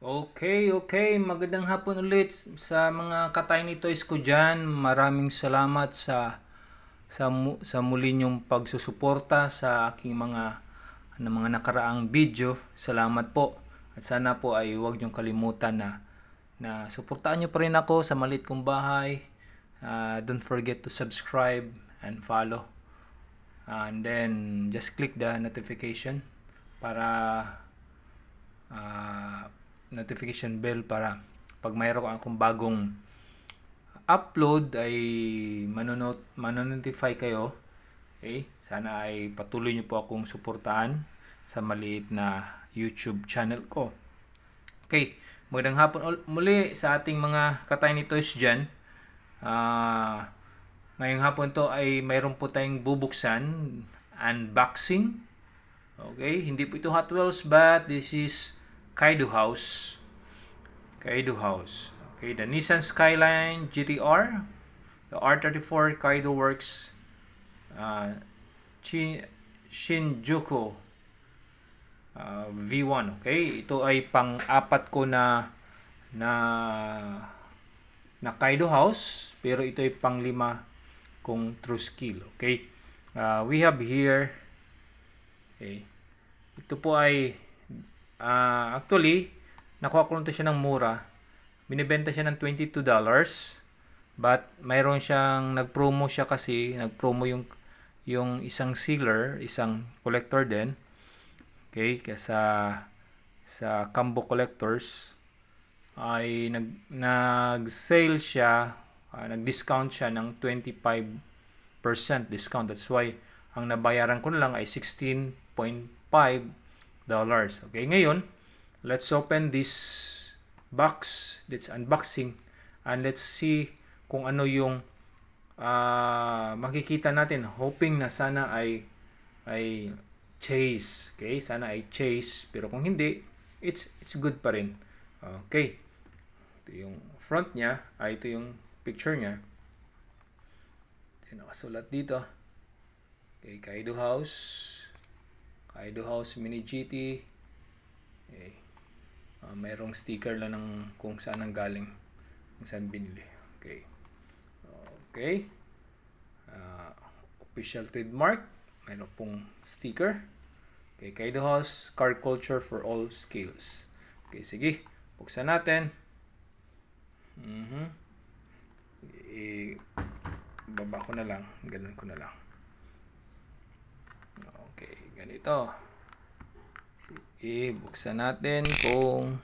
Okay. Magandang hapon ulit sa mga ka-Tiny Toys ko dyan. Maraming salamat sa muli niyong pagsusuporta sa aking mga nakaraang video. Salamat po. At sana po ay huwag niyong kalimutan na suportahan niyo pa rin ako sa maliit kong bahay. Don't forget to subscribe and follow. And then just click the notification para ah, notification bell para pag mayroon akong bagong upload ay manonotify kayo. Okay? Sana ay patuloy niyo po akong suportahan sa maliit na YouTube channel ko. Okay, magandang hapon muli sa ating mga ka-Tiny Toys dyan. Ngayong hapon to ay mayroon po tayong bubuksan, unboxing. Okay, hindi po ito Hot Wheels but this is Kaido House. Kaido House. Okay, the Nissan Skyline GTR, the R34 Kaido Works, uh, Shinjuku V1. Okay, ito ay pang-apat ko na na Kaido House, pero ito ay pang-lima kong True Skill. Okay, we have here. Okay, ito po ay actually nakuha ko lang siya ng mura. Binibenta siya ng $22. But mayroon siyang nagpromo siya kasi nagpromo yung isang sealer, isang collector din. Okay, kaya sa Combo Collectors ay nag-sale siya, nag-discount siya ng 25% discount. That's why ang nabayaran ko na lang ay $16.5. Okay, ngayon, let's open this box. Let's unboxing and let's see kung ano yung makikita natin. Hoping na sana ay chase. Okay, sana ay chase, pero kung hindi, it's good pa rin. Okay, ito yung front niya, ito yung picture niya. Ito yung nakasulat dito. Okay, Kaido House Mini GT. Okay, mayroong sticker lang ng kung saan ang galing, kung saan binili. Okay, official trademark, mayroon pong sticker. Okay, Kaido House, car culture for all scales. Okay, sige, buksan natin. Baba ko na lang, ganun ko na lang. Okay, ganito. Buksan natin kung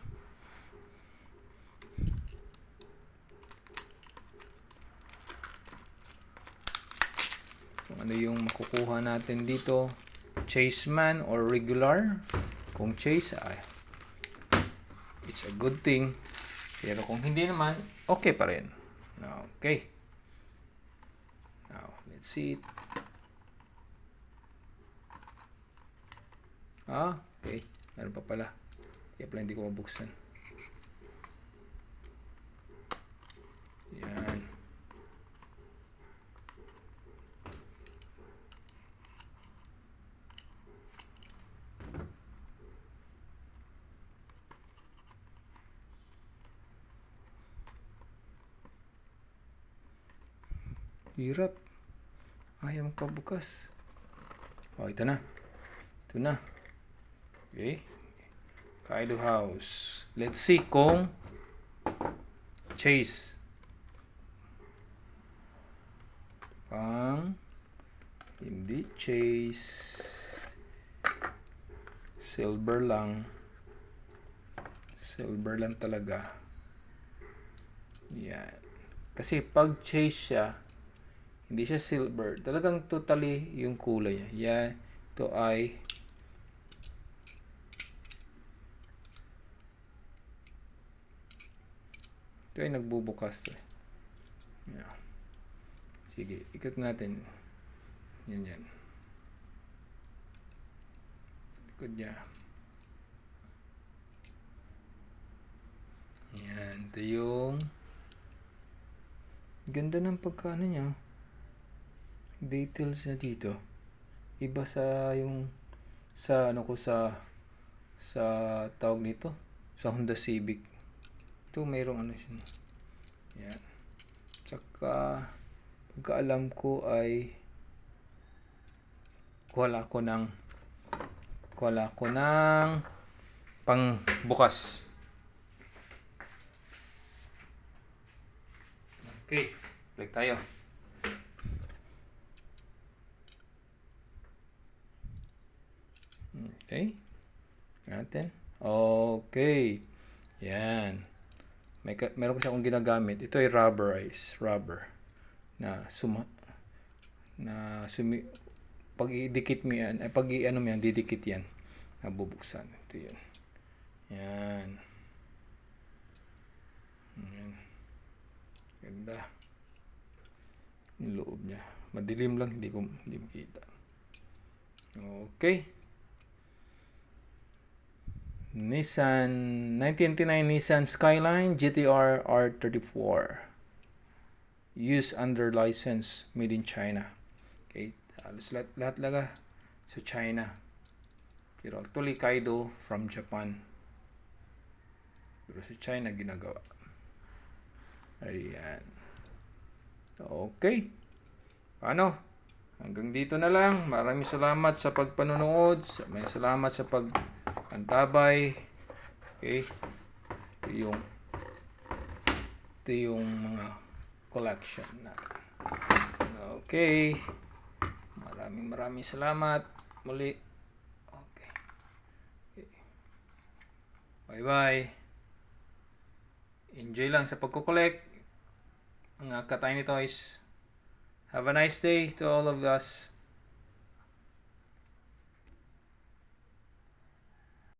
ano yung makukuha natin dito. Chase man or regular. Kung chase, it's a good thing. Pero kung hindi naman, okay pa rin. Okay. Now, let's see it. Okay. Meron pa pala. Kaya pala hindi ko mabuksan. Yan. Hirap. Ayaw magpabukas. Ito na. Ito na. Okay. Kaido House. Let's see kung chase. Hindi chase. Silver lang. Silver lang talaga. Yan. Kasi pag chase siya, hindi siya silver. Talagang totally yung kulay niya. Yan. Ito ay nagbubukas to. Yan. Sige, ikot natin. Yan. Ikot niya. Yan. Ito yung ganda ng pagkano niya. Details niya dito. Iba sa tawag nito, sa Honda Civic. Ito mayroong ano siya. Yan. Tsaka pagkaalam ko ay kuha ko ng pangbukas. Okay, balik tayo. Okay. Natin. Okay. Yan. Meron kasi akong ginagamit. Ito ay rubber na pag idikit mo yan, pag i-ano mo yan, didikit yan. Nabubuksan. Ito yun. Yan. Yan. Ganda. Yung loob niya. Madilim lang, hindi makita. Okay. Nissan 1999 Nissan Skyline GTR R34. Used under license, made in China. Okay, halos lahat sa China. Pero actually Kaido from Japan. Pero sa China ginagawa. Ayan. Okay. Paano? Hanggang dito na lang. Maraming salamat sa pagpanonood. Maraming salamat sa pagpantabay. Okay. Ito yung mga collection na. Okay. Maraming salamat muli. Okay. Bye-bye. Enjoy lang sa pagko-collect mga ka-Tiny Toys. Have a nice day to all of us.